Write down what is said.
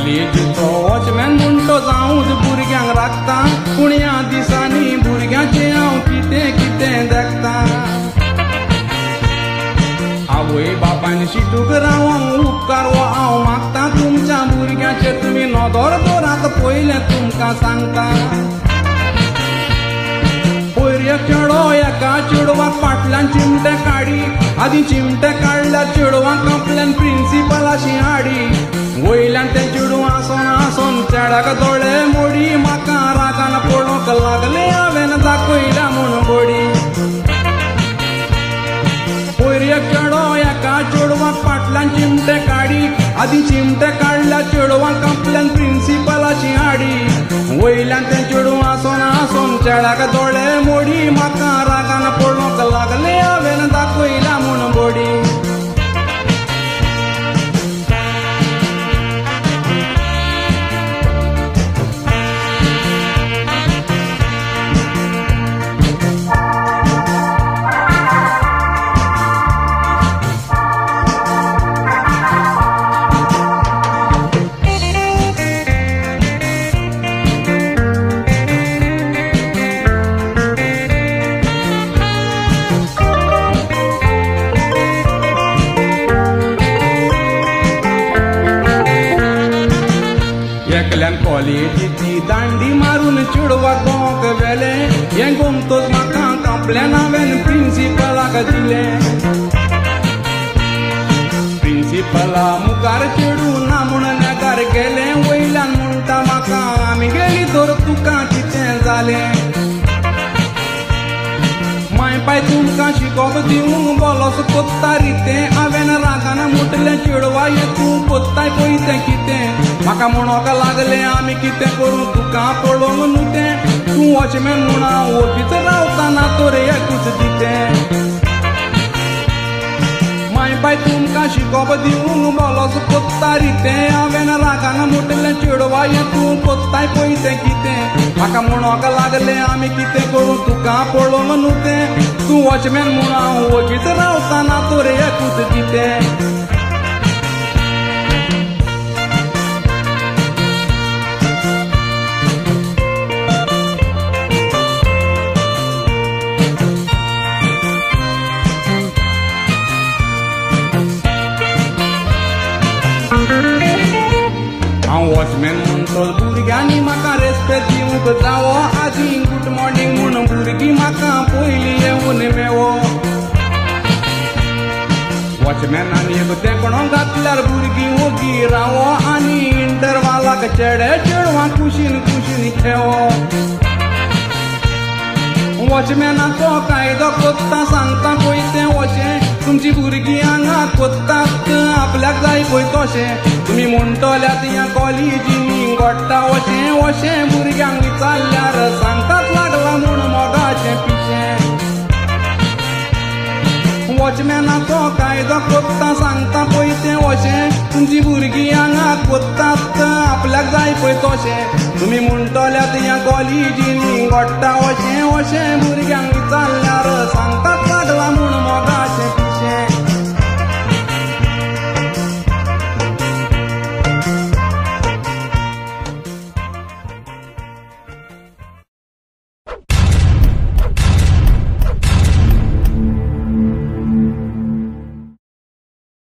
कॉलेजीचो watchman म्हणटो जावूंच भुरग्यांक राखता, पूण ह्या दिसांनी भुरग्यांचें हांव कितें कितें देखता। आवय बापायन शिटूक रावंक उपकार वो हांव मागता, तुमच्या भुरग्याचेर तुमी नदर दवरात पयलें तुमकां सांगता। पयर चेडो एका चेडवाक फाटल्यान चिमटे काडी, आदी चिमटे काडल्यार चेडवाक आपल्यान प्रिन्सिपलाची हाडी। वयल्यान तें चेडू आसोन आसोन चेड्याक दोळे मोडी, म्हाका रागान पळोवंक लागले हांवें दाखयल्या म्हूण बडी। पयर चेडो एका चेडवाक फाटल्यान चिमटे काडी, आदी चिमटे काडल्यार चेडवाक आपल्यान प्रिन्सिपलाची हाडी। वयल्यान तें चेडू आसोन आसोन चेड्याक दोळे मोडी, म्हाका रागान पळोवंक लागले हांवें दाखयल्या म्हूण बडी। एकल्यान कॉलेजीची दांडी मारून चेडवाक गोंक व्हेले, हें गोमतोच म्हाका आपल्यान हांवें प्रिन्सिपलाक दिलें। प्रिन्सिपला मुखार चेडू ना म्हूण नेगार गेलें, वयल्यान म्हणटा म्हाका आमी गेली तर तुका कितें जालें। माय पाय तुमकां शिकोवप दिवंक बोलोस कोत्ता रितें, हांवें रागान म्हटलें चेडवा हें तूं कोत्ताय पळय तें कितें। म्हाका म्हणोंक लागलें आमी कितें करूं तुका पळोवंक न्हू तें, तूं वॉचमॅन म्हूण हांव वगीच रावतना तर एकूच दितें। माय पाय तुमकां शिकोवप दिवंक बोलोस कोत्ता रितें, हांवें रागान म्हटलें चेडवा हें तूं कोत्ताय पळय तें कितें। म्हाका म्हणोंक लागलें आमी कितें करूं तुका पळोवंक न्हू तें, तूं वॉचमॅन म्हूण हांव वगीच रावतना तर एकूच दितें। हांव वॉचमॅन म्हणटोच भुरग्यांनी म्हाका रेस्पेक्ट दिवंक जावो, आदी गूड मॉर्निंग म्हूण भुरगीं म्हाका पयलीं येवन मेवो। वॉचमॅनान एक तेंकणो घातल्यार भुरगीं ओगी रावो, आनी इंटरवालाक चेडे चेडवां कुशीन कुशीन खेळो। वॉचमॅनाचो कायदो कोत्ता सांगता पळय तें अशें, तुमची भुरगीं हांगा कोत्तात आपल्याक जाय पळय तशें। तुमी म्हणटल्यात ह्या कॉलेजींनी घडटा अशें अशें, भुरग्यांक विचारल्यार सांगतात लागला म्हूण मोगाचें पिशें। वॉचमॅनाचो कायदो कोत्ता सांगता पळय तें अशें, तुमची भुरगीं हांगा कोत्तात आपल्याक जाय पळय तशें। तुमी म्हणटल्यात ह्या कॉलेजींनी घडटा अशें अशें, भुरग्यांक विचारल्यार सांगतात लागला म्हूण मोगाचें।